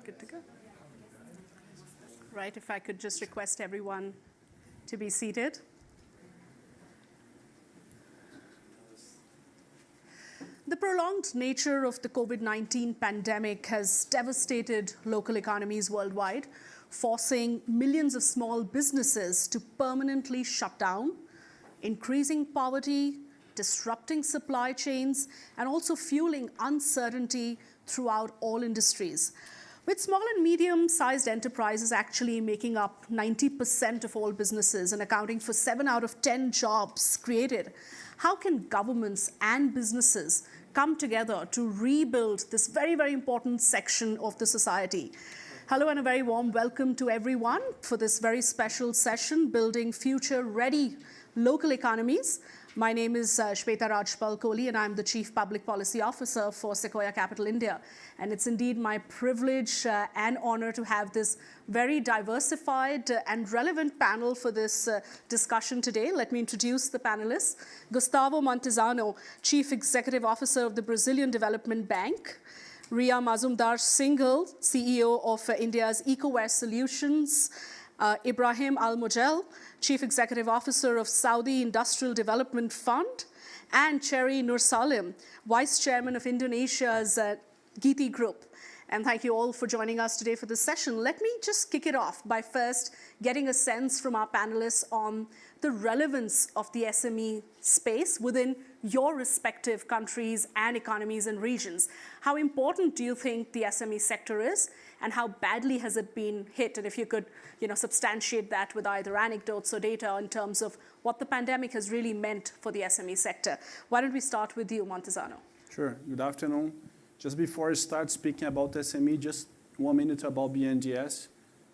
Good to go. Right, if I could just request everyone to be seated. The prolonged nature of the COVID-19 pandemic has devastated local economies worldwide, forcing millions of small businesses to permanently shut down, increasing poverty, disrupting supply chains, and also fueling uncertainty throughout all industries. With small and medium-sized enterprises actually making up 90% of all businesses and accounting for 7 out of 10 jobs created, how can governments and businesses come together to rebuild this very, very important section of the society? Hello and a very warm welcome to everyone for this very special session, Building Future-Ready Local Economies. My name is Shweta Rajpal Kohli, and I'm the Chief Public Policy Officer for Sequoia Capital India. And it's indeed my privilege and honor to have this very diversified and relevant panel for this discussion today. Let me introduce the panelists. Gustavo Montezano, Chief Executive Officer of the Brazilian Development Bank. Ria Mazumdar-Singhal, CEO of India's EcoWare Solutions. Ibrahim Al-Mojel, Chief Executive Officer of Saudi Industrial Development Fund, and Cherry Nursalim, Vice Chairman of Indonesia's Giti Group. And thank you all for joining us today for this session. Let me just kick it off by first getting a sense from our panelists on the relevance of the SME space within your respective countries and economies and regions. How important do you think the SME sector is, and how badly has it been hit? And if you could, substantiate that with either anecdotes or data in terms of what the pandemic has really meant for the SME sector. Why don't we start with you, Montezano? Sure. Good afternoon. Just before I start speaking about SME, just 1 minute about BNDES.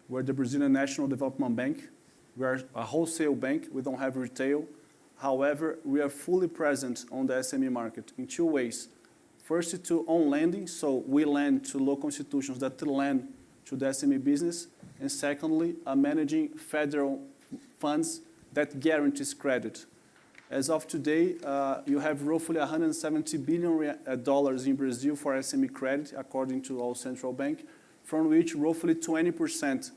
We're the Brazilian National Development Bank. We are a wholesale bank. We don't have retail. However, we are fully present on the SME market in 2 ways. First, to own lending, so we lend to local institutions that lend to the SME business. And secondly, managing federal funds that guarantees credit. As of today, you have roughly $170 billion in Brazil for SME credit, according to our central bank, from which roughly 20%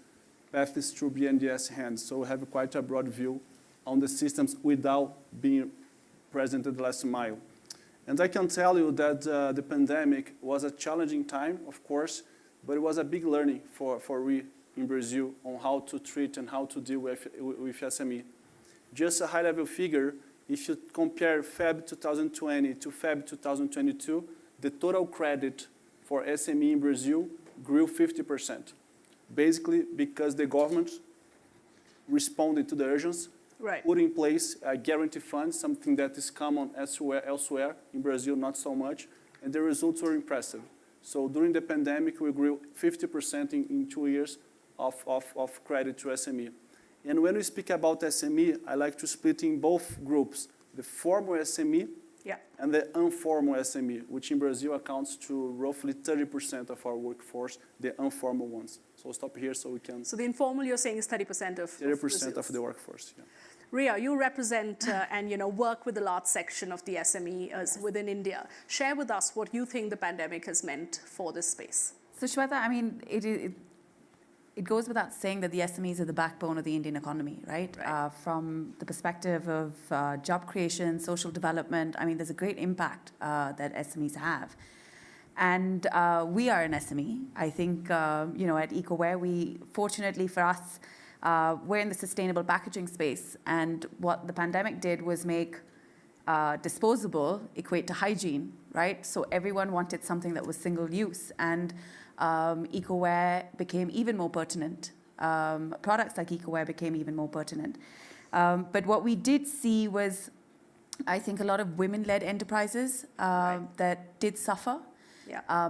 passes through BNDES hands. So we have quite a broad view on the systems without being present at the last mile. And I can tell you that the pandemic was a challenging time, of course, but it was a big learning for we in Brazil on how to treat and how to deal with SME. Just a high-level figure, if you compare Feb 2020 to Feb 2022, the total credit for SME in Brazil grew 50%. Basically because the government responded to the urgency, put in place a guarantee fund, something that is common elsewhere, in Brazil not so much, and the results were impressive. So during the pandemic, we grew 50% in 2 years of credit to SME. And when we speak about SME, I like to split in both groups, the formal SME and the informal SME, which in Brazil accounts to roughly 30% of our workforce, the informal ones. So I'll stop here so we can... So the informal, you're saying, is 30% of 30% of the workforce, yeah. Ria, you represent and work with a large section of the SME within India. Share with us what you think the pandemic has meant for this space. So Shweta, I mean, it goes without saying that the SMEs are the backbone of the Indian economy, right? From the perspective of job creation, social development, I mean, there's a great impact that SMEs have. And we are an SME. I think, at EcoWare, fortunately for us, we're in the sustainable packaging space. And what the pandemic did was make disposable equate to hygiene, right? So everyone wanted something that was single use. And EcoWare became even more pertinent. Products like EcoWare became even more pertinent. But what we did see was, I think, a lot of women-led enterprises that did suffer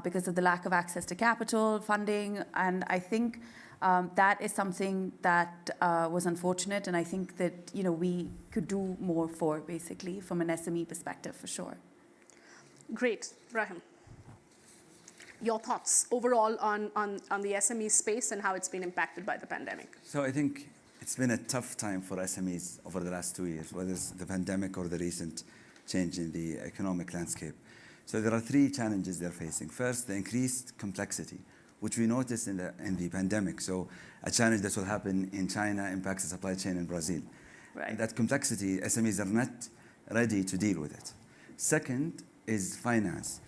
because of the lack of access to capital, funding. And I think that is something that was unfortunate. And I think that, we could do more for, basically, from an SME perspective, for sure. Great. Rahim. Your thoughts overall on the SME space and how it's been impacted by the pandemic? So I think it's been a tough time for SMEs over the last 2 years, whether it's the pandemic or the recent change in the economic landscape. So there are 3 challenges they're facing. First, the increased complexity which we noticed in the pandemic. So a challenge that will happen in China impacts the supply chain in Brazil. Right. And that complexity, SMEs are not ready to deal with it. Second is finance.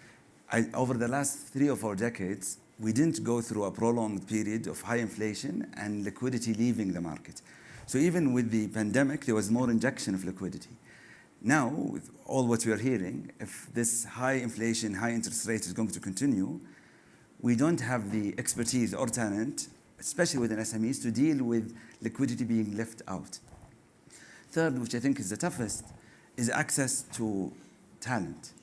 Over the last 3 or 4 decades, we didn't go through a prolonged period of high inflation and liquidity leaving the market. So even with the pandemic, there was more injection of liquidity. Now, with all what we are hearing, if this high inflation, high interest rate is going to continue, we don't have the expertise or talent, especially within SMEs, to deal with liquidity being left out. Third, which I think is the toughest, is access to talent.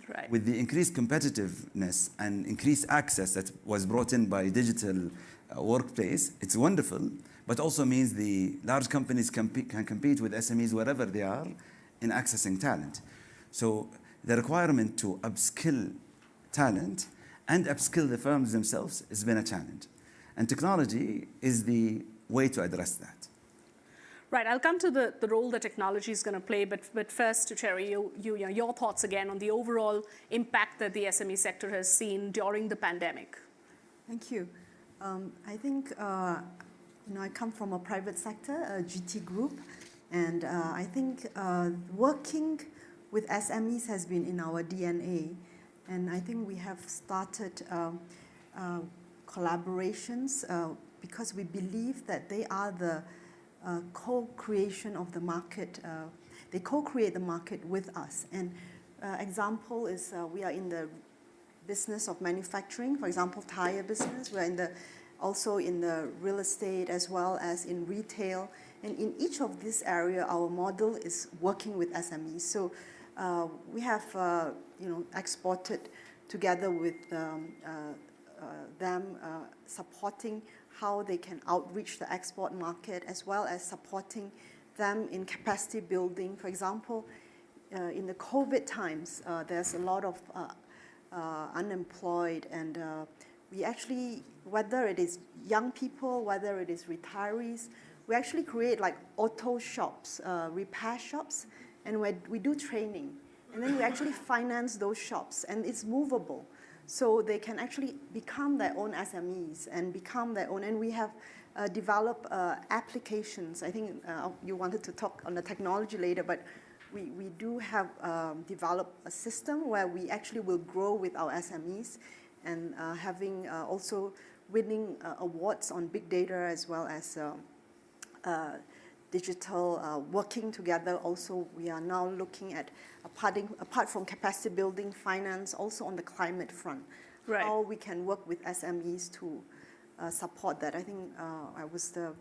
Right. With the increased competitiveness and increased access that was brought in by digital workplace, it's wonderful, but also means the large companies can compete with SMEs wherever they are in accessing talent. So the requirement to upskill talent and upskill the firms themselves has been a challenge. And technology is the way to address that. Right, I'll come to the role that technology is going to play, but first, to Cherry, your thoughts again on the overall impact that the SME sector has seen during the pandemic. Thank you. I think, I come from a private sector, a GT group, and I think working with SMEs has been in our DNA, and I think we have started collaborations because we believe that they are the co-creation of the market. They co-create the market with us. And example is we are in the business of manufacturing, for example, tire business. We're also in the real estate as well as in retail. And in each of this area, our model is working with SMEs. So we have exported together with them supporting how they can outreach the export market, as well as supporting them in capacity building. For example, in the COVID times, there's a lot of unemployed, and we actually, whether it is young people, whether it is retirees, we actually create like auto shops, repair shops, and we do training. And then we actually finance those shops, and it's movable. So they can actually become their own SMEs and become their own. And we have developed applications. I think you wanted to talk on the technology later, but we do have developed a system where we actually will grow with our SMEs and having also winning awards on big data as well as digital working together. Also, we are now looking at apart from capacity building, finance, also on the climate front, right, how we can work with SMEs to support that. I think I was the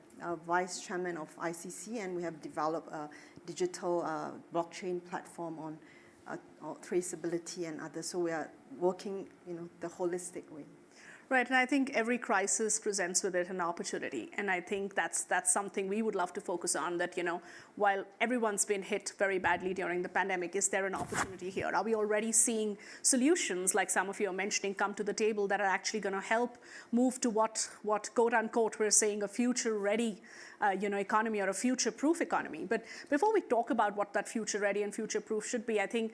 vice chairman of ICC, and we have developed a digital blockchain platform on traceability and others. So we are working, the holistic way. Right, and I think every crisis presents with it an opportunity, and I think that's something we would love to focus on, that, while everyone's been hit very badly during the pandemic, is there an opportunity here? Are we already seeing solutions, like some of you are mentioning, come to the table that are actually going to help move to what quote unquote we're saying a future-ready economy, or a future-proof economy? But before we talk about what that future-ready and future-proof should be, I think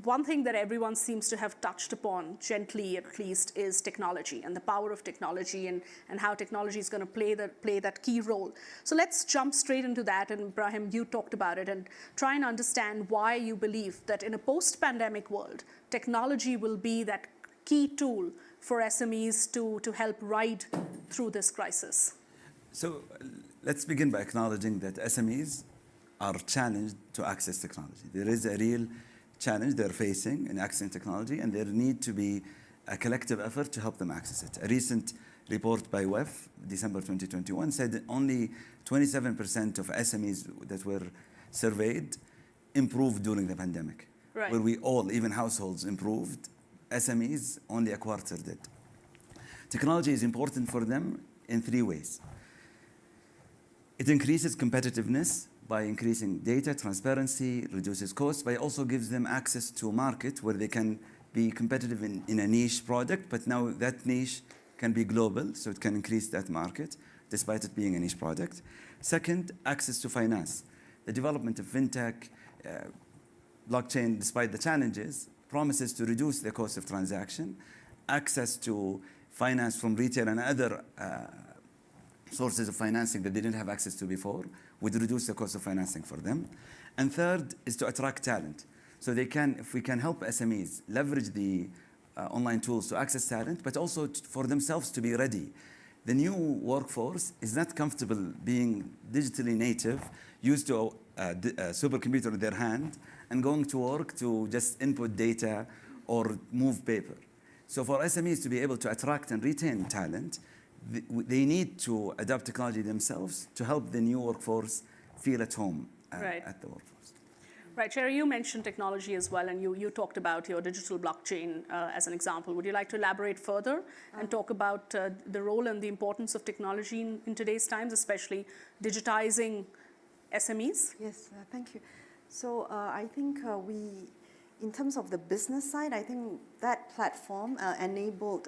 one thing that everyone seems to have touched upon, gently at least, is technology and the power of technology, and how technology is going to play that key role. So let's jump straight into that. And Ibrahim, you talked about it, and try and understand why you believe that in a post-pandemic world, technology will be that key tool for SMEs to help ride through this crisis. So let's begin by acknowledging that SMEs are challenged to access technology. There is a real challenge they're facing in accessing technology, and there need to be a collective effort to help them access it. A recent report by WEF, December 2021, said that only 27% of SMEs that were surveyed improved during the pandemic. Right. Where we all, even households, improved, SMEs, only a quarter did. Technology is important for them in 3 ways. It increases competitiveness by increasing data, transparency, reduces costs, but it also gives them access to a market where they can be competitive in a niche product, but now that niche can be global, so it can increase that market, despite it being a niche product. Second, access to finance. The development of fintech, blockchain, despite the challenges, promises to reduce the cost of transaction, access to finance from retail and other sources of financing that they didn't have access to before, would reduce the cost of financing for them. And third is to attract talent. So they can, if we can help SMEs leverage the online tools to access talent, but also for themselves to be ready. The new workforce is not comfortable being digitally native, used to a supercomputer in their hand, and going to work to just input data or move paper. So for SMEs to be able to attract and retain talent, they need to adopt technology themselves to help the new workforce feel at home at the workforce. Right, Sherry, you mentioned technology as well, and you talked about your digital blockchain as an example. Would you like to elaborate further and talk about the role and the importance of technology in today's times, especially digitizing SMEs? Yes, thank you. So I think in terms of the business side, I think that platform enabled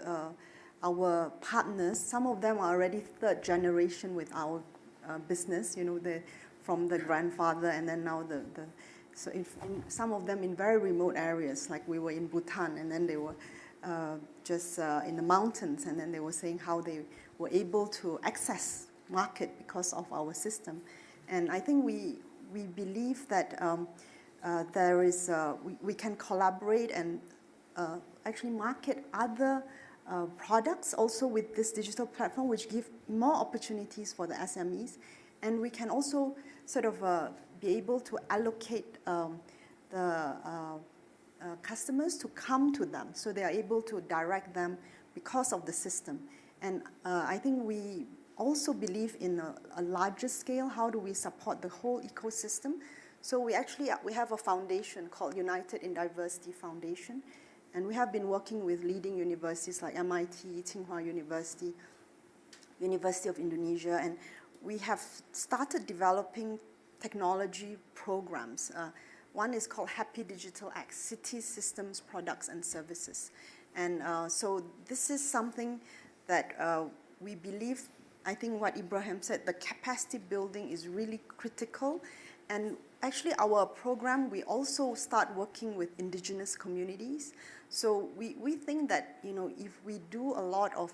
our partners. Some of them are already third generation with our business, you know, from the grandfather and then now so in some of them in very remote areas, like we were in Bhutan, and then they were just in the mountains, and then they were saying how they were able to access market because of our system. And I think we believe that there is we can collaborate and actually market other products also with this digital platform, which give more opportunities for the SMEs, and we can also sort of be able to allocate the customers to come to them, so they are able to direct them because of the system. And I think we also believe in a larger scale. How do we support the whole ecosystem? So we have a foundation called United in Diversity Foundation, and we have been working with leading universities like MIT, Tsinghua University, University of Indonesia, and we have started developing technology programs. One is called Happy Digital X, Cities, Systems, Products, and Services. And so this is something that we believe, I think what Ibrahim said, the capacity building is really critical. And actually our program, we also start working with indigenous communities. So we think that, you know, if we do a lot of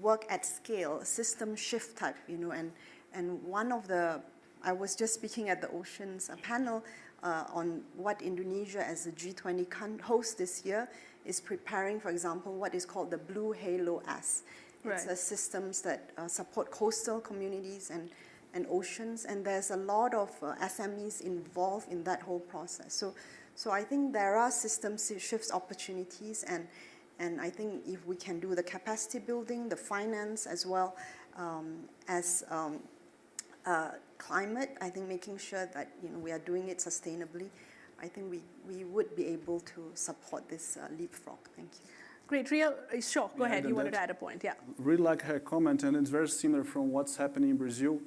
work at scale, system shift type, you know, and one of the, I was just speaking at the Oceans panel on what Indonesia as a G20 host this year is preparing, for example, what is called the Blue Halo S. It's systems that support coastal communities and oceans, and there's a lot of SMEs involved in that whole process. So I think there are system shifts opportunities, and I think if we can do the capacity building, the finance as well as climate, I think making sure that, you know, we are doing it sustainably, I think we would be able to support this leapfrog. Thank you. Great, Ria, sure, go ahead. You wanted to add a point, yeah. Really like her comment, and it's very similar from what's happening in Brazil.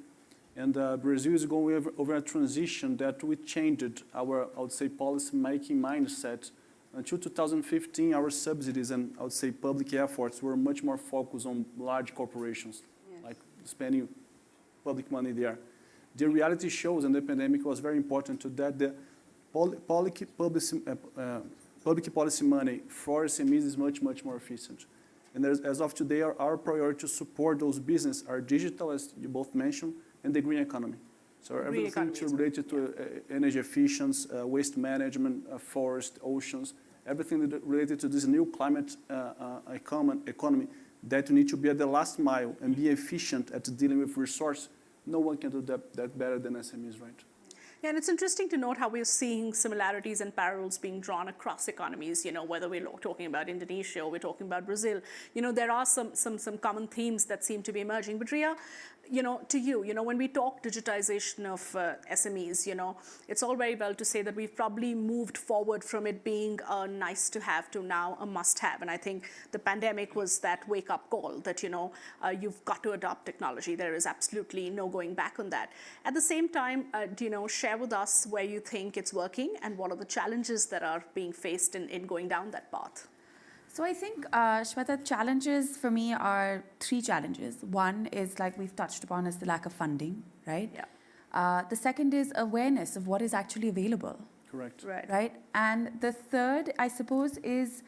And Brazil is going over a transition that we changed our, I would say, policy-making mindset. Until 2015, our subsidies and, I would say, public efforts were much more focused on large corporations, like spending public money there. The reality shows, and the pandemic was very important to that, the public policy money for SMEs is much, much more efficient. And as of today, our priority to support those businesses are digital, as you both mentioned, and the green economy. So everything related to energy efficiency, waste management, forest, oceans, everything related to this new climate economy that you need to be at the last mile and be efficient at dealing with resource. No one can do that better than SMEs, right? Yeah, and it's interesting to note how we're seeing similarities and parallels being drawn across economies, you know, whether we're talking about Indonesia or we're talking about Brazil. You know, there are some common themes that seem to be emerging. But Ria, you know, to you, you know, when we talk digitization of SMEs, you know, it's all very well to say that we've probably moved forward from it being a nice to have to now a must have. And I think the pandemic was that wake up call that, you know, you've got to adopt technology. There is absolutely no going back on that. At the same time, do you know, share with us where you think it's working and what are the challenges that are being faced in going down that path? So I think, Shweta, challenges for me are three challenges. One is, like we've touched upon, is the lack of funding, right? Yeah. The second is awareness of what is actually available. Correct. Right. Right? And the third, I suppose, is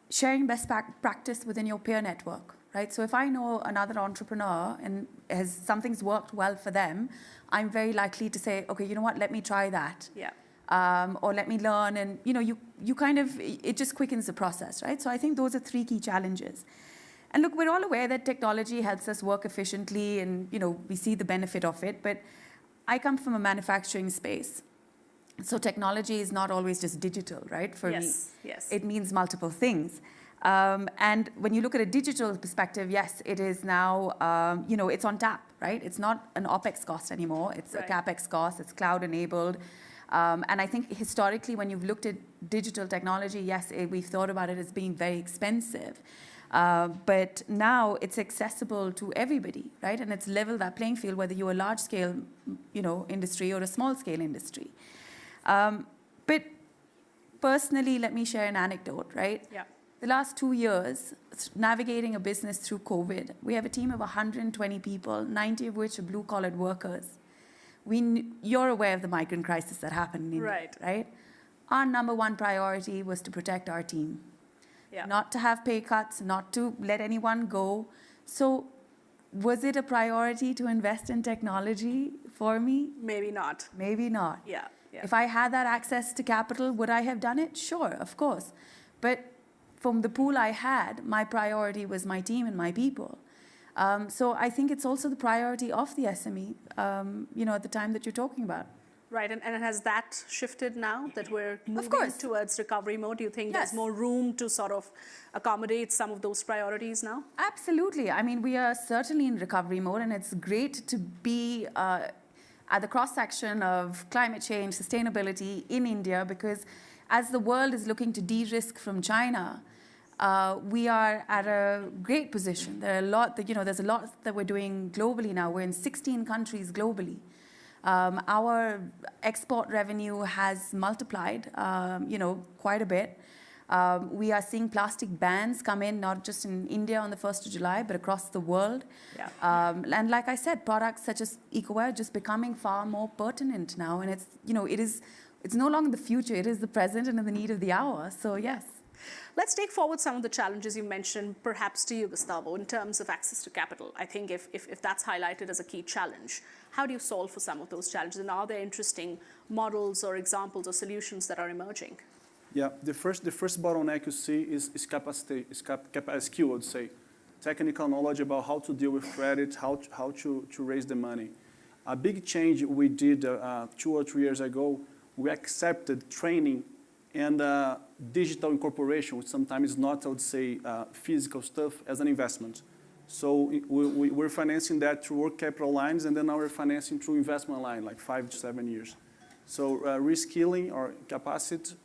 sharing best practice within your peer network, right? So if I know another entrepreneur and something's worked well for them, I'm very likely to say, okay, you know what, let me try that. Yeah. Or let me learn, and you kind of, it just quickens the process, right? So I think those are 3 key challenges. And look, we're all aware that technology helps us work efficiently, and we see the benefit of it, but I come from a manufacturing space. So technology is not always just digital, right? For me, yes. it means multiple things. And when you look at a digital perspective, yes, it is now, it's on tap, right? It's not an OPEX cost anymore. It's a CAPEX cost. It's cloud enabled. And I think historically, when you've looked at digital technology, yes, we've thought about it as being very expensive. But now it's accessible to everybody, right? And it's leveled that playing field, whether you're a large-scale, industry or a small-scale industry. But personally, let me share an anecdote, right? Yeah. The last 2 years, navigating a business through COVID, we have a team of 120 people, 90 of which are blue-collared workers. You're aware of the migrant crisis that happened in India, right? Our number 1 priority was to protect our team. Yeah. Not to have pay cuts, not to let anyone go. So was it a priority to invest in technology for me? Maybe not. Maybe not. Yeah. If I had that access to capital, would I have done it? Sure, of course. But from the pool I had, my priority was my team and my people. So I think it's also the priority of the SME, at the time that you're talking about. Right, and has that shifted now that we're moving towards recovery mode? Do you think there's more room to sort of accommodate some of those priorities now? Absolutely. I mean, we are certainly in recovery mode, and it's great to be at the cross-section of climate change, sustainability in India, because as the world is looking to de-risk from China, we are at a great position. There's a lot that we're doing globally now. We're in 16 countries globally. Our export revenue has multiplied, quite a bit. We are seeing plastic bans come in, not just in India on the 1st of July, but across the world. Yeah. And like I said, products such as EcoWare are just becoming far more pertinent now. And it's no longer the future, it is the present and the need of the hour. So yes. Let's take forward some of the challenges you mentioned, perhaps to you, Gustavo, in terms of access to capital. I think if that's highlighted as a key challenge, how do you solve for some of those challenges? And are there interesting models or examples or solutions that are emerging? Yeah, the first bottleneck you see is capacity, skill, I would say. Technical knowledge about how to deal with credit, how to raise the money. A big change we did 2 or 3 years ago, we accepted training and digital incorporation, which sometimes is not, I would say, physical stuff, as an investment. So we're financing that through work capital lines, and then now we're financing through investment line, like 5 to 7 years. So reskilling or capacity,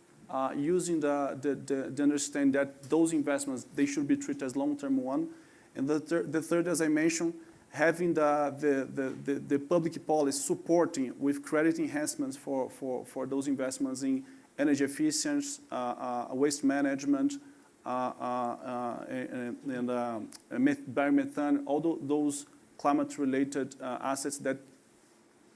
using the understanding that those investments, they should be treated as long-term one. And the third, as I mentioned, having the public policy supporting with credit enhancements for those investments in energy efficiency, waste management, and biomethane, all those climate-related assets that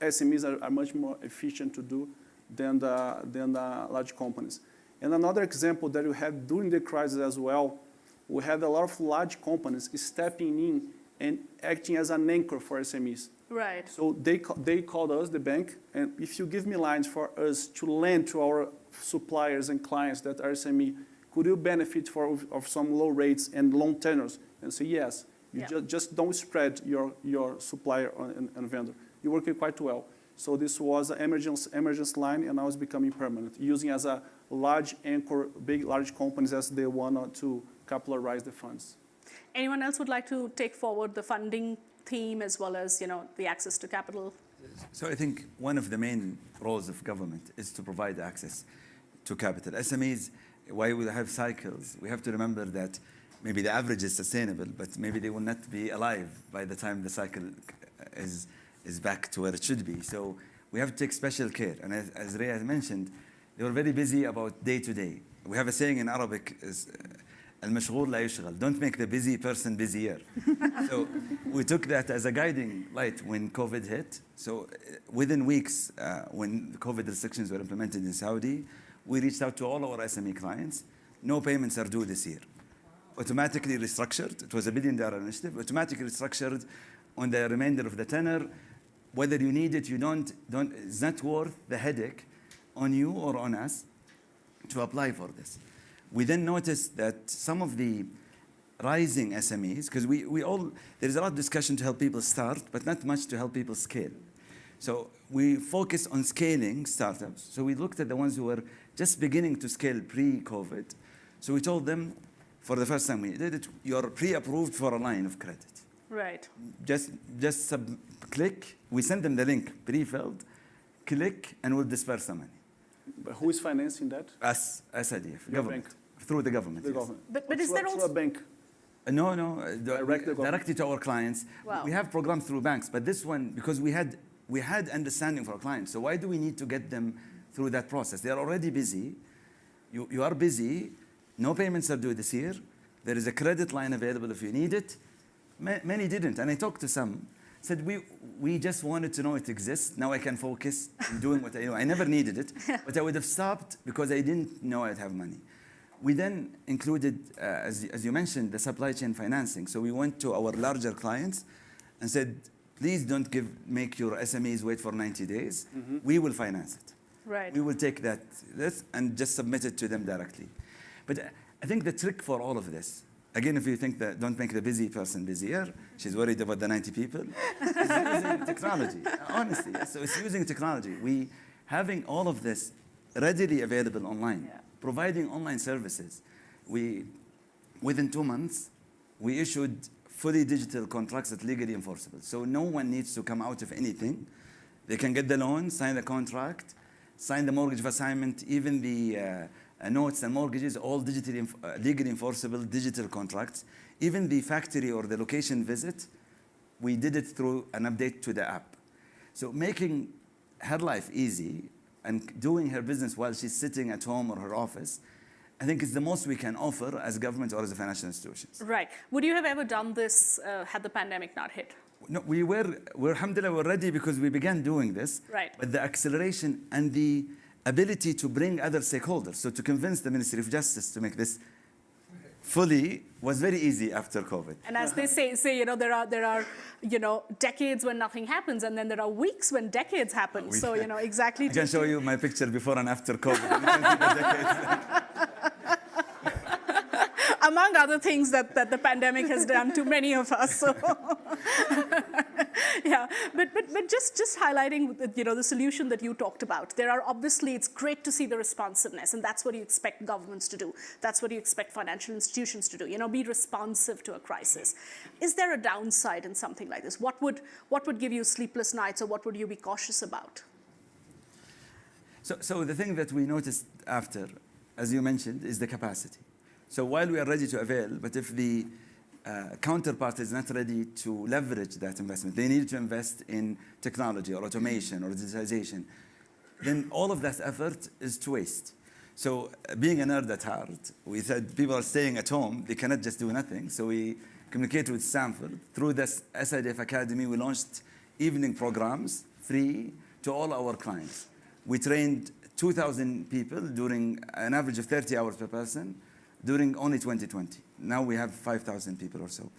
SMEs are much more efficient to do than the large companies. And another example that we had during the crisis as well, we had a lot of large companies stepping in and acting as an anchor for SMEs. Right. So they called us, the bank, and if you give me lines for us to lend to our suppliers and clients that are SME, could you benefit of some low rates and long tenors? And say yes. You just don't spread your supplier and vendor. You're working quite well. So this was an emergency line, and now it's becoming permanent, using as a large anchor, large companies as they want to capitalize the funds. Anyone else would like to take forward the funding theme as well as the access to capital? So I think one of the main roles of government is to provide access to capital. SMEs, why we have cycles, we have to remember that maybe the average is sustainable, but maybe they will not be alive by the time the cycle is back to where it should be. So we have to take special care. And as Ray has mentioned, they were very busy about day to day. We have a saying in Arabic, المشغول لا يشغل. Don't make the busy person busier. So we took that as a guiding light when COVID hit. So within weeks, when the COVID restrictions were implemented in Saudi, we reached out to all our SME clients. No payments are due this year. automatically restructured. It was a $1 billion initiative, automatically restructured on the remainder of the tenor. Whether you need it, you don't, it's not worth the headache on you or on us to apply for this. We then noticed that some of the rising SMEs, because there's a lot of discussion to help people start, but not much to help people scale. So we focus on scaling startups. So we looked at the ones who were just beginning to scale pre-COVID. So we told them, for the first time we did it, you're pre-approved for a line of credit. Right. Just click, we send them the link, pre-filled, click, and we'll disperse the money. But who is financing that? Us, SIDF, Your government. bank. Through the government, The yes. government. But is there Through also... a bank? No, Directly to our clients. Wow. We have programs through banks, but this one, because we had understanding for our clients, so why do we need to get them through that process? They are already busy. You are busy. No payments are due this year. There is a credit line available if you need it. Many didn't, and I talked to some. Said we just wanted to know it exists. Now I can focus on doing what I do. I never needed it, but I would have stopped because I didn't know I'd have money. We then included, as you mentioned, the supply chain financing. So we went to our larger clients and said, please don't make your SMEs wait for 90 days. Mm-hmm. We will finance it. Right. We will take this and just submit it to them directly. But I think the trick for all of this, again, if you think that don't make the busy person busier, she's worried about the 90 people, is using technology, honestly. So it's using technology. Having all of this readily available online, providing online services. Within 2 months, we issued fully digital contracts that are legally enforceable. So no one needs to come out of anything. They can get the loan, sign the contract, sign the mortgage of assignment, even the notes and mortgages, all digitally, legally enforceable digital contracts. Even the factory or the location visit, we did it through an update to the app. So making her life easy and doing her business while she's sitting at home or her office, I think is the most we can offer as a government or as a financial institutions. Right. Would you have ever done this had the pandemic not hit? No, we're alhamdulillah, we're ready because we began doing this. Right. But the acceleration and the ability to bring other stakeholders, so to convince the Ministry of Justice to make this fully was very easy after COVID. And as they say, there are decades when nothing happens, and then there are weeks when decades happen. So, exactly. I can show you my picture before and after COVID. And you can see the decades. Among other things that the pandemic has done to many of us. So, yeah, but just highlighting the solution that you talked about. There are obviously, it's great to see the responsiveness, and that's what you expect governments to do. That's what you expect financial institutions to do. Be responsive to a crisis. Is there a downside in something like this? What would give you sleepless nights, or what would you be cautious about? So the thing that we noticed after, as you mentioned, is the capacity. So while we are ready to avail, but if the counterpart is not ready to leverage that investment, they need to invest in technology or automation or digitization, then all of that effort is to waste. So being a nerd at heart, we said people are staying at home, they cannot just do nothing. So we communicated with Stanford. Through this SIDF Academy, we launched evening programs, free, to all our clients. We trained 2,000 people during an average of 30 hours per person, during only 2020. Now we have 5,000 people or so.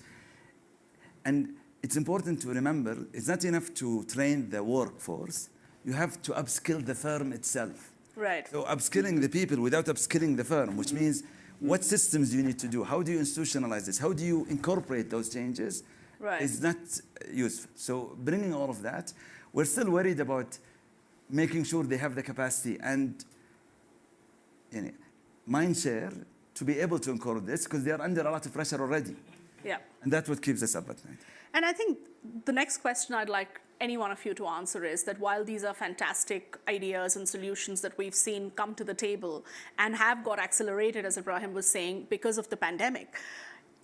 And it's important to remember, it's not enough to train the workforce. You have to upskill the firm itself. Right. So upskilling the people without upskilling the firm, which means what systems do you need to do? How do you institutionalize this? How do you incorporate those changes? Right. Is not useful. So bringing all of that, we're still worried about making sure they have the capacity and mind share to be able to incorporate this, because they are under a lot of pressure already. Yeah. And that's what keeps us up at night. And I think the next question I'd like any one of you to answer is that while these are fantastic ideas and solutions that we've seen come to the table and have got accelerated, as Ibrahim was saying, because of the pandemic,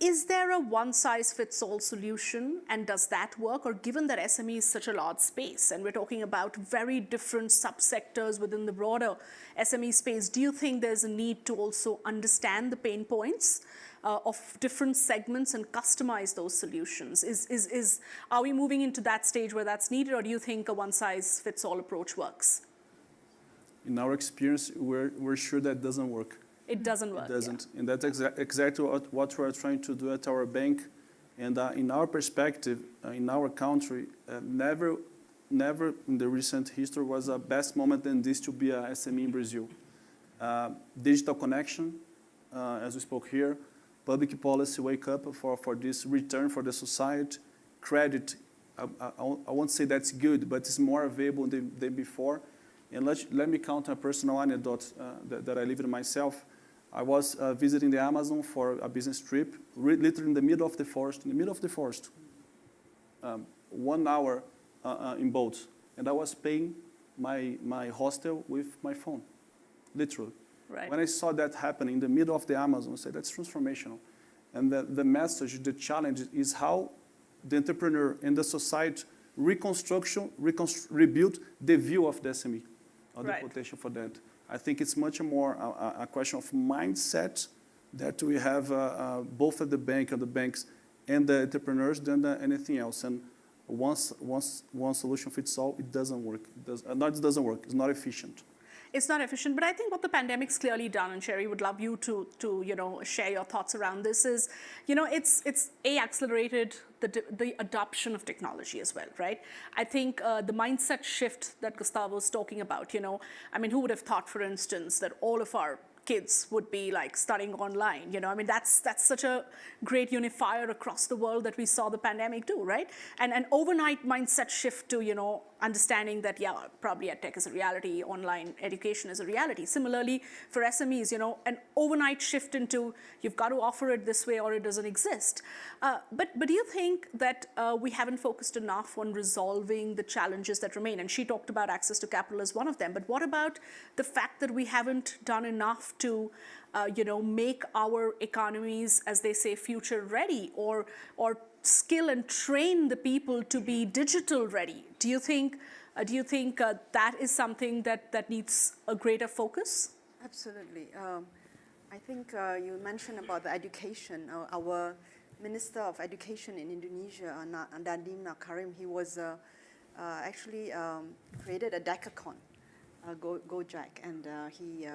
is there a one-size-fits-all solution, and does that work? Or given that SME is such a large space, and we're talking about very different subsectors within the broader SME space, do you think there's a need to also understand the pain points of different segments and customize those solutions? Are we moving into that stage where that's needed, or do you think a one-size-fits-all approach works? In our experience, we're sure that doesn't work. It doesn't work. It doesn't. And that's exactly what we're trying to do at our bank. And in our perspective, in our country, never in the recent history was a best moment than this to be a SME in Brazil. Digital connection, as we spoke here, public policy wake up for this return for the society, credit, I won't say that's good, but it's more available than before. And let me count a personal anecdote that I lived in myself. I was visiting the Amazon for a business trip, literally in the middle of the forest, 1 hour in boat. And I was paying my hostel with my phone, literally. Right. When I saw that happening in the middle of the Amazon, I said, that's transformational. And the message, the challenge is how the entrepreneur and the society rebuild the view of the SME, or the potential for that. I think it's much more a question of mindset that we have both at the bank and the banks and the entrepreneurs than anything else. And one solution fits all, it doesn't work. It doesn't work. It's not efficient. It's not efficient, but I think what the pandemic's clearly done, and Sherry would love you to share your thoughts around this, is, it's accelerated the adoption of technology as well, right? I think the mindset shift that Gustavo was talking about, who would have thought, for instance, that all of our kids would be like studying online, that's such a great unifier across the world that we saw the pandemic do, right? And an overnight mindset shift to, understanding that, probably EdTech is a reality, online education is a reality. Similarly, for SMEs, an overnight shift into you've got to offer it this way or it doesn't exist. But do you think that we haven't focused enough on resolving the challenges that remain? And she talked about access to capital as one of them. But what about the fact that we haven't done enough to make our economies, as they say, future ready, or skill and train the people to be digital ready? Do you think that is something that needs a greater focus? Absolutely. I think you mentioned about the education. Our Minister of Education in Indonesia, Nadiem Makarim, he was actually created a decathlon, Gojek, and he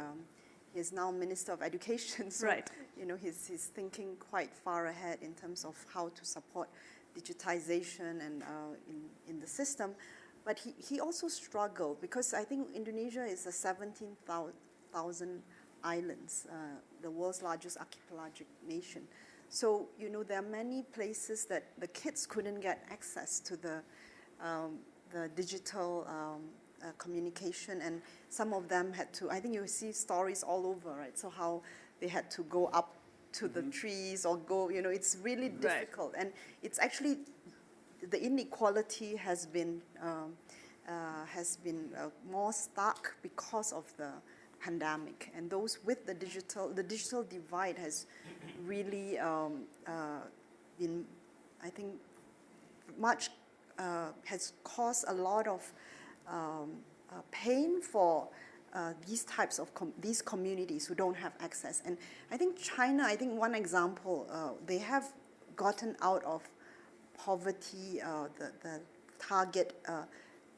is now Minister of Education. So, right. He's thinking quite far ahead in terms of how to support digitization and in the system. But he also struggled because I think Indonesia is a 17,000 islands, the world's largest archipelagic nation. So, there are many places that the kids couldn't get access to the digital communication, and some of them had to, I think you see stories all over, right? So how they had to go up to the trees or go, it's really difficult. Right. And it's actually, the inequality has been more stark because of the pandemic. And those with the digital divide has really been, I think, much, has caused a lot of pain for these types of these communities who don't have access. And I think China, one example, they have gotten out of poverty, the target,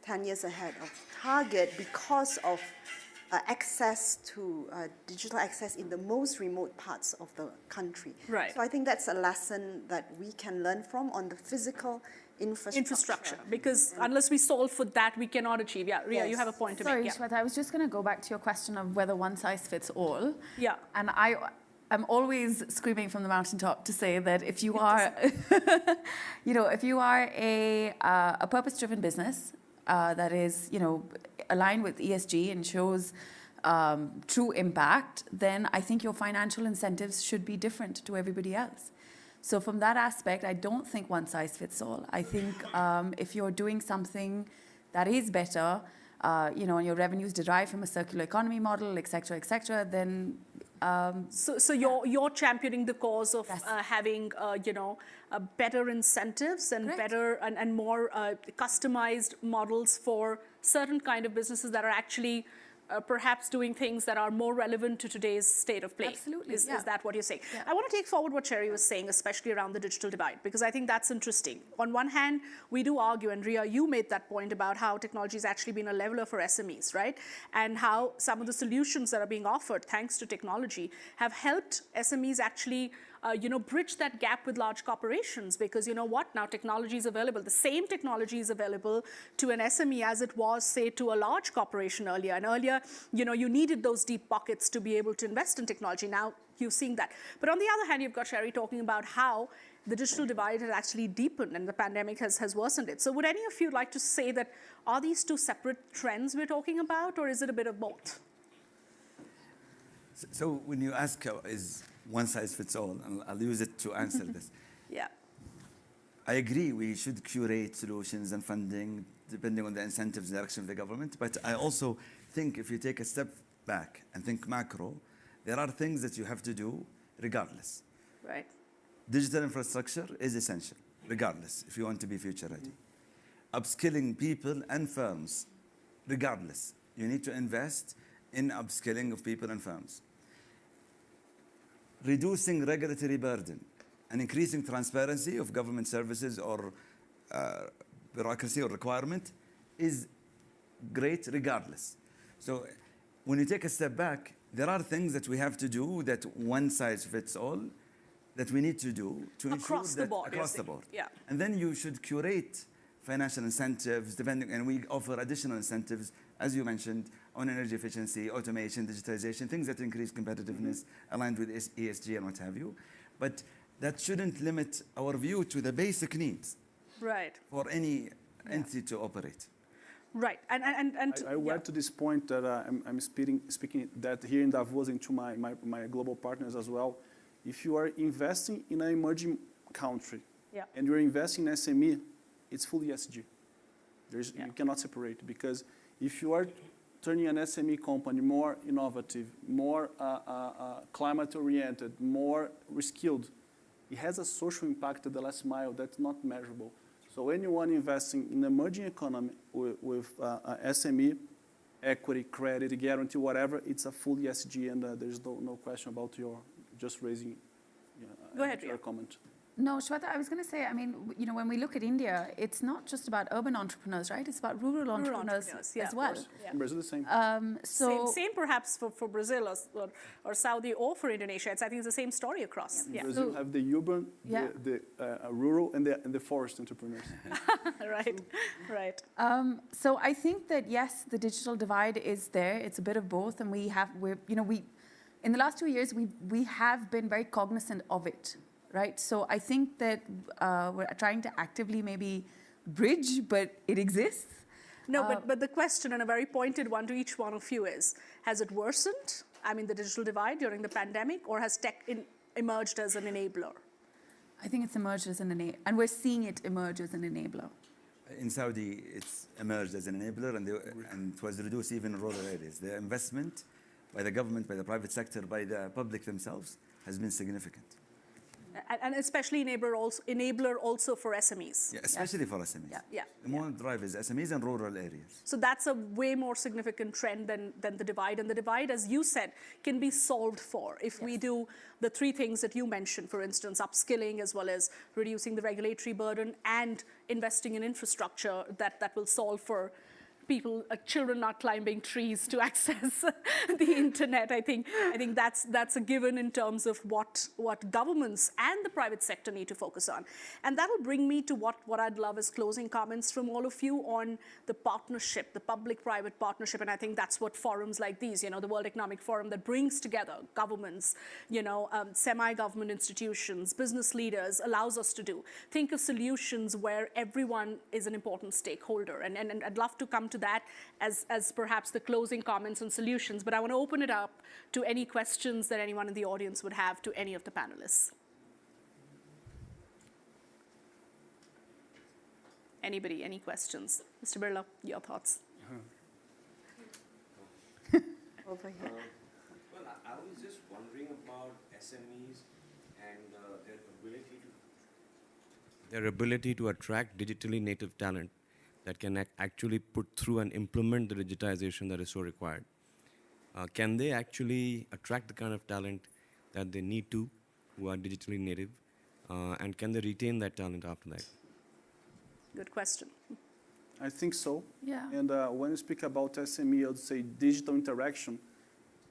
10 years ahead of target because of access to digital access in the most remote parts of the country. Right. So I think that's a lesson that we can learn from on the physical infrastructure. Because unless we solve for that, we cannot achieve. Yeah, Ria, you have a point to make. Sorry, Shweta, I was just going to go back to your question of whether one size fits all. Yeah. And I'm always screaming from the mountaintop to say that if you are, if you are a purpose-driven business that is, aligned with ESG and shows true impact, then I think your financial incentives should be different to everybody else. So from that aspect, I don't think one size fits all. I think if you're doing something that is better, and your revenues derive from a circular economy model, et cetera, then... So you're championing the cause of having, better incentives and better and more customized models for certain kind of businesses that are actually perhaps doing things that are more relevant to today's state of play. Absolutely, Is that what you're saying? Yeah. I want to take forward what Sherry was saying, especially around the digital divide, because I think that's interesting. On one hand, we do argue, and Ria, you made that point about how technology has actually been a leveler for SMEs, right? And how some of the solutions that are being offered, thanks to technology, have helped SMEs actually bridge that gap with large corporations, because you know what, now technology is available. The same technology is available to an SME as it was, say, to a large corporation earlier. And earlier, you needed those deep pockets to be able to invest in technology. Now you're seeing that. But on the other hand, you've got Sherry talking about how the digital divide has actually deepened and the pandemic has worsened it. So would any of you like to say that, are these two separate trends we're talking about, or is it a bit of both? So when you ask, is one size fits all, and I'll use it to answer this. Yeah. I agree we should curate solutions and funding depending on the incentives and direction of the government. But I also think if you take a step back and think macro, there are things that you have to do regardless. Right. Digital infrastructure is essential, regardless, if you want to be future ready. Upskilling people and firms, regardless. You need to invest in upskilling of people and firms. Reducing regulatory burden and increasing transparency of government services or bureaucracy or requirement is great regardless. So when you take a step back, there are things that we have to do that one size fits all that we need to do to ensure that across the board. Yeah. And then you should curate financial incentives, and we offer additional incentives, as you mentioned, on energy efficiency, automation, digitization, things that increase competitiveness, aligned with ESG and what have you. But that shouldn't limit our view to the basic needs for any entity to operate. Right. I went to this point that I'm speaking that here in Davos and to my global partners as well. If you are investing in an emerging country and you're investing in SME, it's full ESG. You cannot separate, because if you are turning an SME company more innovative, more climate-oriented, more reskilled, it has a social impact at the last mile that's not measurable. So anyone investing in emerging economy with SME, equity, credit, guarantee, whatever, it's a full ESG, and there's no question about your just raising Go ahead, your comment. No, Shweta, I was going to say, I mean, when we look at India, it's not just about urban entrepreneurs, right? It's about rural entrepreneurs as well. In Brazil, the same. Same perhaps for Brazil or Saudi or for Indonesia. I think it's the same story across. In Brazil, you have the urban, the rural, and the forest entrepreneurs. Right. So I think that, yes, the digital divide is there. It's a bit of both. And in the last 2 years, we have been very cognizant of it. Right, so I think that we're trying to actively maybe bridge, but it exists. No, but the question, and a very pointed one to each one of you, is: has it worsened? I mean, the digital divide during the pandemic, or has tech emerged as an enabler? I think it's emerged as an enabler, and we're seeing it emerge as an enabler. In Saudi, it's emerged as an enabler, and it was reduced even in rural areas. The investment by the government, by the private sector, by the public themselves has been significant. And especially enabler also for SMEs. Yeah, especially for SMEs. Yeah. The more drive is SMEs and rural areas. So that's a way more significant trend than the divide. And the divide, as you said, can be solved for if we do the three things that you mentioned, for instance, upskilling, as well as reducing the regulatory burden and investing in infrastructure that will solve for people, children not climbing trees to access the internet. I think that's a given in terms of what governments and the private sector need to focus on. And that'll bring me to what I'd love as closing comments from all of you on the partnership, the public-private partnership. And I think that's what forums like these, the World Economic Forum, that brings together governments, semi-government institutions, business leaders, allows us to do. Think of solutions where everyone is an important stakeholder. And I'd love to come to that as perhaps the closing comments and solutions, but I want to open it up to any questions that anyone in the audience would have to any of the panelists. Anybody, any questions? Mr. Birla, your thoughts? Over here. Well, I was just wondering about SMEs and their ability to attract digitally native talent that can actually put through and implement the digitization that is so required. can they actually attract the kind of talent that they need to, who are digitally native, and can they retain that talent after that? Good question. I think so. Yeah. And when you speak about SME, I would say digital interaction,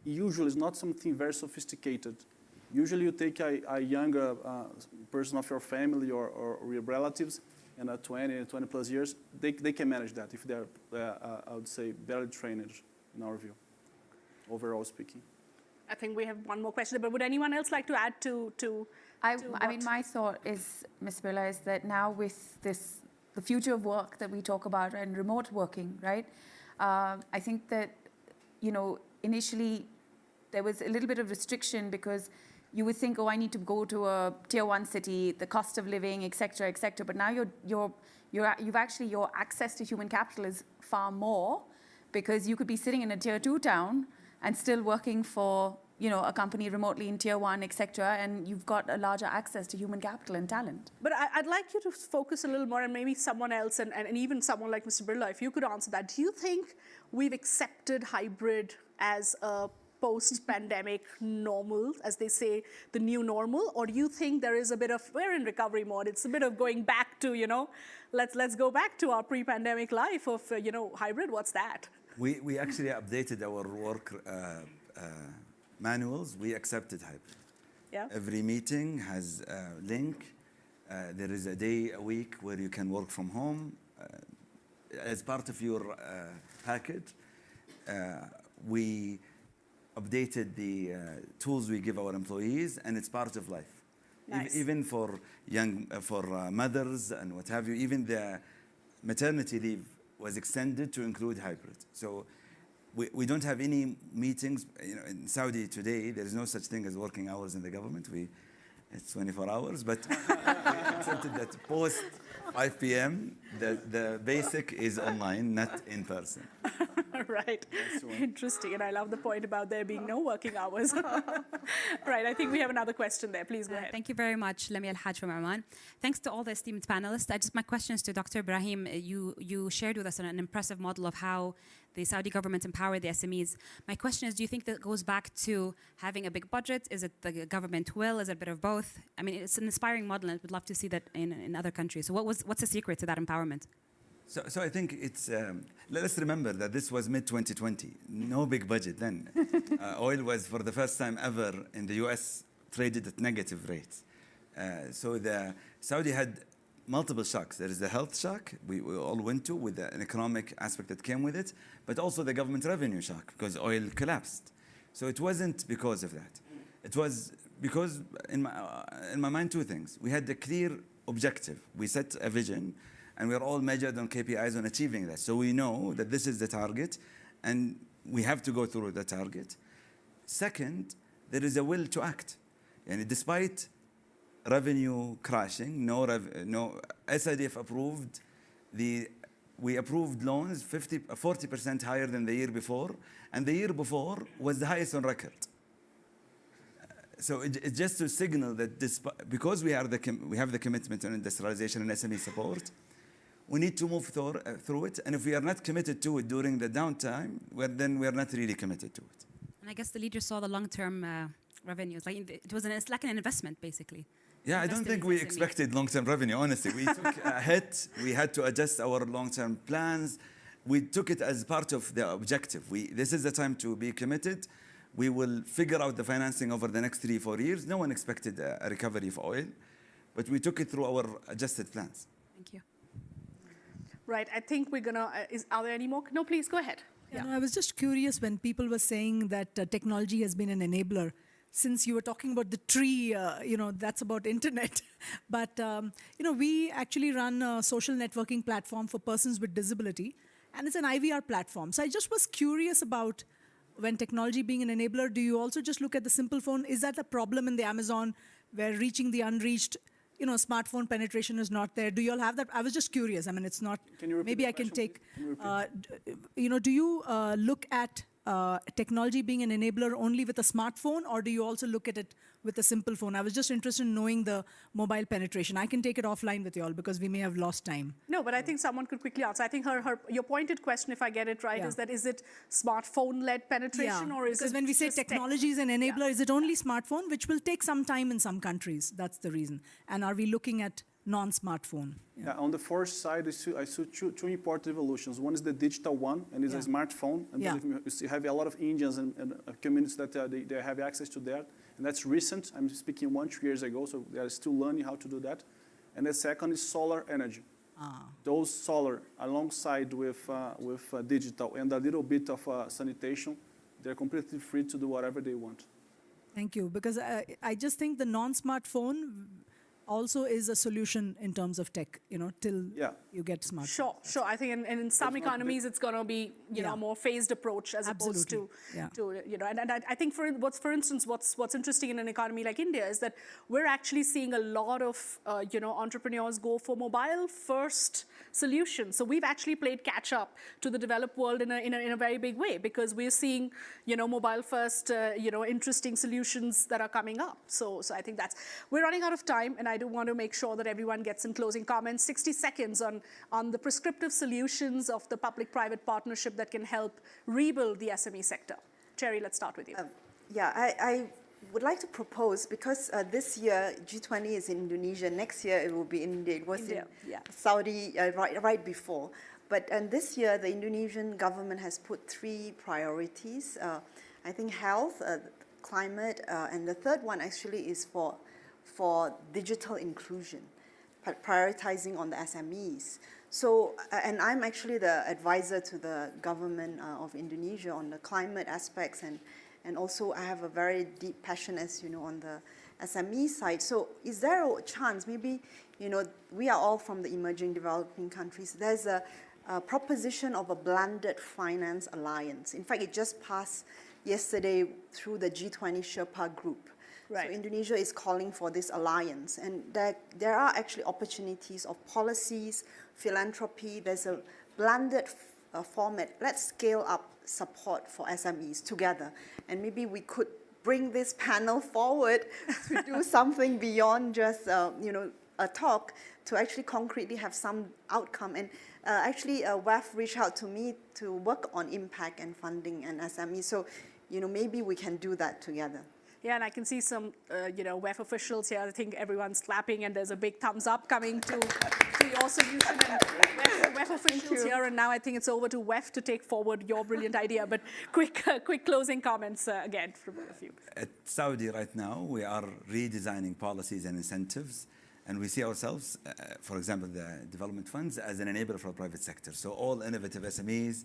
usually is not something very sophisticated. Usually you take a younger person of your family or your relatives, and at 20 plus years, they can manage that if they're, I would say, barely trained, in our view, overall speaking. I think we have one more question, but would anyone else like to add to I mean, my thought is, Ms. Birla, is that now with this, the future of work that we talk about and remote working, right? I think that, you know, initially there was a little bit of restriction because you would think, oh, I need to go to a tier 1 city, the cost of living, et cetera, but now you've actually, your access to human capital is far more because you could be sitting in a tier 2 town and still working for, you know, a company remotely in tier 1, et cetera, and you've got a larger access to human capital and talent. But I'd like you to focus a little more, and maybe someone else, and even someone like Mr. Birla, if you could answer that. Do you think we've accepted hybrid as a post-pandemic normal, as they say, the new normal? Or do you think there is a bit of, we're in recovery mode, it's a bit of going back to, you know, let's go back to our pre-pandemic life of, you know, hybrid, what's that? We actually updated our work manuals. We accepted hybrid. Yeah. Every meeting has a link. There is a day a week where you can work from home. As part of your package, we updated the tools we give our employees, and it's part of life. Nice. Even for mothers and what have you, even the maternity leave was extended to include hybrid. So we don't have any meetings. You know, in Saudi today, there is no such thing as working hours in the government. It's 24 hours, but we accepted that post 5 p.m., the basic is online, not in person. Right. Interesting. And I love the point about there being no working hours. Right. I think we have another question there. Please go ahead. Thank you very much, Lamia Al-Haj from Oman. Thanks to all the esteemed panelists. My question is to Dr. Ibrahim. You shared with us an impressive model of how the Saudi government empowered the SMEs. My question is, do you think that goes back to having a big budget? Is it the government will? Is it a bit of both? I mean, it's an inspiring model, and we'd love to see that in other countries. So what's the secret to that empowerment? So I think it's, let's remember that this was mid-2020. No big budget then. Oil was, for the first time ever in the US, traded at negative rates. So the Saudi had multiple shocks. There is the health shock we all went to with an economic aspect that came with it, but also the government revenue shock because oil collapsed. So it wasn't because of that. It was because, in my mind, two things. We had a clear objective. We set a vision, and we're all measured on KPIs on achieving that. So we know that this is the target, and we have to go through the target. Second, there is a will to act. And despite revenue crashing, SIDF approved we approved loans 40% higher than the year before, and the year before was the highest on record. So it's just to signal that because we have the commitment on industrialization and SME support, we need to move through it. And if we are not committed to it during the downtime, then we are not really committed to it. And I guess the leaders saw the long-term revenues. Like it's like an investment, basically. Yeah, I don't think we expected long-term revenue, honestly. We took a hit. We had to adjust our long-term plans. We took it as part of the objective. This is the time to be committed. We will figure out the financing over the next 3-4 years. No one expected a recovery for oil, but we took it through our adjusted plans. Thank you. Right. I think we're going to... are there any more? No, please, go ahead. Yeah. No, I was just curious when people were saying that technology has been an enabler. Since you were talking about the tree, that's about internet. But, we actually run a social networking platform for persons with disability, and it's an IVR platform. So I just was curious about when technology being an enabler, do you also just look at the simple phone? Is that a problem in the Amazon where reaching the unreached, smartphone penetration is not there? Do you all have that? I was just curious. I mean, it's not, maybe I can take, do you look at technology being an enabler only with a smartphone, or do you also look at it with a simple phone. I was just interested in knowing the mobile penetration. I can take it offline with you all because we may have lost time. No, but I think someone could quickly answer. I think your pointed question, if I get it right, is it smartphone-led penetration or is because it when we say just technology is an enabler, is it only smartphone, which will take some time in some countries? That's the reason. And are we looking at non-smartphone? Yeah, on the first side, I see two important evolutions. One is the digital one, and it's a smartphone. And believe me, you have a lot of Indians and communities that they have access to that. And that's recent. I'm speaking 1-2 years ago, so they are still learning how to do that. And the second is solar energy. Those solar, alongside with digital and a little bit of sanitation, they're completely free to do whatever they want. Thank you. Because I just think the non-smartphone also is a solution in terms of tech, till you get smartphone. Sure. I think in some economies it's going to be, a more phased approach as opposed to, and I think for instance, what's interesting in an economy like India is that we're actually seeing a lot of, entrepreneurs go for mobile first solutions. So we've actually played catch up to the developed world in a very big way because we're seeing, mobile first, interesting solutions that are coming up. So I think we're running out of time, and I do want to make sure that everyone gets some closing comments. 60 seconds on the prescriptive solutions of the public-private partnership that can help rebuild the SME sector. Cherry, let's start with you. I would like to propose, because this year G20 is in Indonesia, next year it will be in India. It was in Saudi right before. But this year the Indonesian government has put 3 priorities. I think health, climate, and the third one actually is for digital inclusion, prioritizing on the SMEs. So, and I'm actually the advisor to the government of Indonesia on the climate aspects, and also I have a very deep passion, as you know, on the SME side. So is there a chance, maybe, we are all from the emerging developing countries, there's a proposition of a blended finance alliance. In fact, it just passed yesterday through the G20 Sherpa group. Right. So Indonesia is calling for this alliance, and there are actually opportunities of policies, philanthropy. There's a blended format. Let's scale up support for SMEs together, and maybe we could bring this panel forward to do something beyond just a talk, to actually concretely have some outcome. And actually, WEF reached out to me to work on impact and funding and SME. So, maybe we can do that together. Yeah, and I can see some, WEF officials here. I think everyone's clapping, and there's a big thumbs up coming to your solution. And WEF officials here, and now I think it's over to WEF to take forward your brilliant idea. But quick closing comments again from both of you. At Saudi right now, we are redesigning policies and incentives, and we see ourselves, for example, the development funds as an enabler for the private sector. So all innovative SMEs,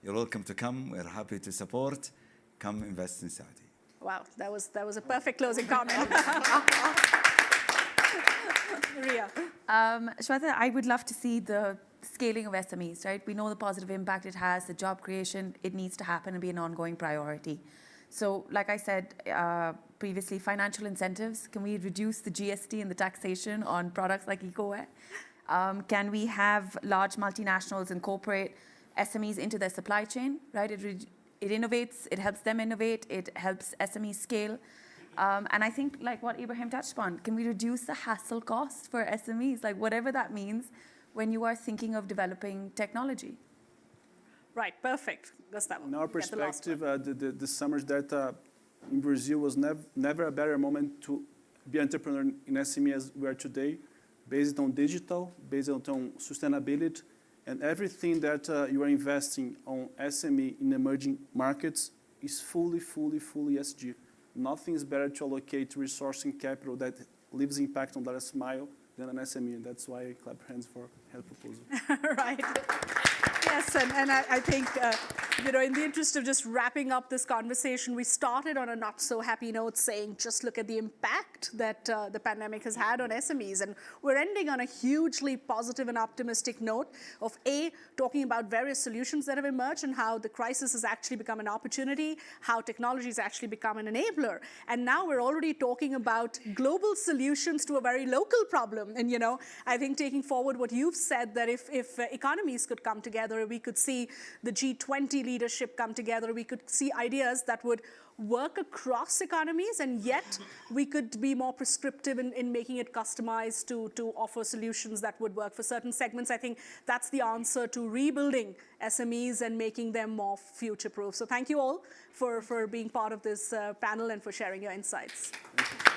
you're welcome to come. We're happy to support. Come invest in Saudi. Wow, that was a perfect closing comment. Ria. Shweta, I would love to see the scaling of SMEs, right? We know the positive impact it has, the job creation, it needs to happen and be an ongoing priority. So like I said previously, financial incentives, can we reduce the GST and the taxation on products like EcoWare? Can we have large multinationals incorporate SMEs into their supply chain, right? It innovates, it helps them innovate, it helps SMEs scale. And I think, like what Ibrahim touched upon, can we reduce the hassle cost for SMEs, like whatever that means when you are thinking of developing technology? Right, perfect. That's that one. In our perspective, the summers that in Brazil was never a better moment to be an entrepreneur in SME as we are today, based on digital, based on sustainability, and everything that you are investing on SME in emerging markets is fully ESG. Nothing is better to allocate resource and capital that leaves impact on the last mile than an SME, and that's why I clap hands for help proposal. Right. Yes, and I think, in the interest of just wrapping up this conversation, we started on a not so happy note saying, just look at the impact that the pandemic has had on SMEs. And we're ending on a hugely positive and optimistic note of talking about various solutions that have emerged and how the crisis has actually become an opportunity, how technology has actually become an enabler. And now we're already talking about global solutions to a very local problem problem. And, you know, I think taking forward what you've said, that if economies could come together, we could see the G20 leadership come together, we could see ideas that would work across economies, and yet we could be more prescriptive in making it customized to offer solutions that would work for certain segments. I think that's the answer to rebuilding SMEs and making them more future-proof. So thank you all for being part of this panel and for sharing your insights. Thank you.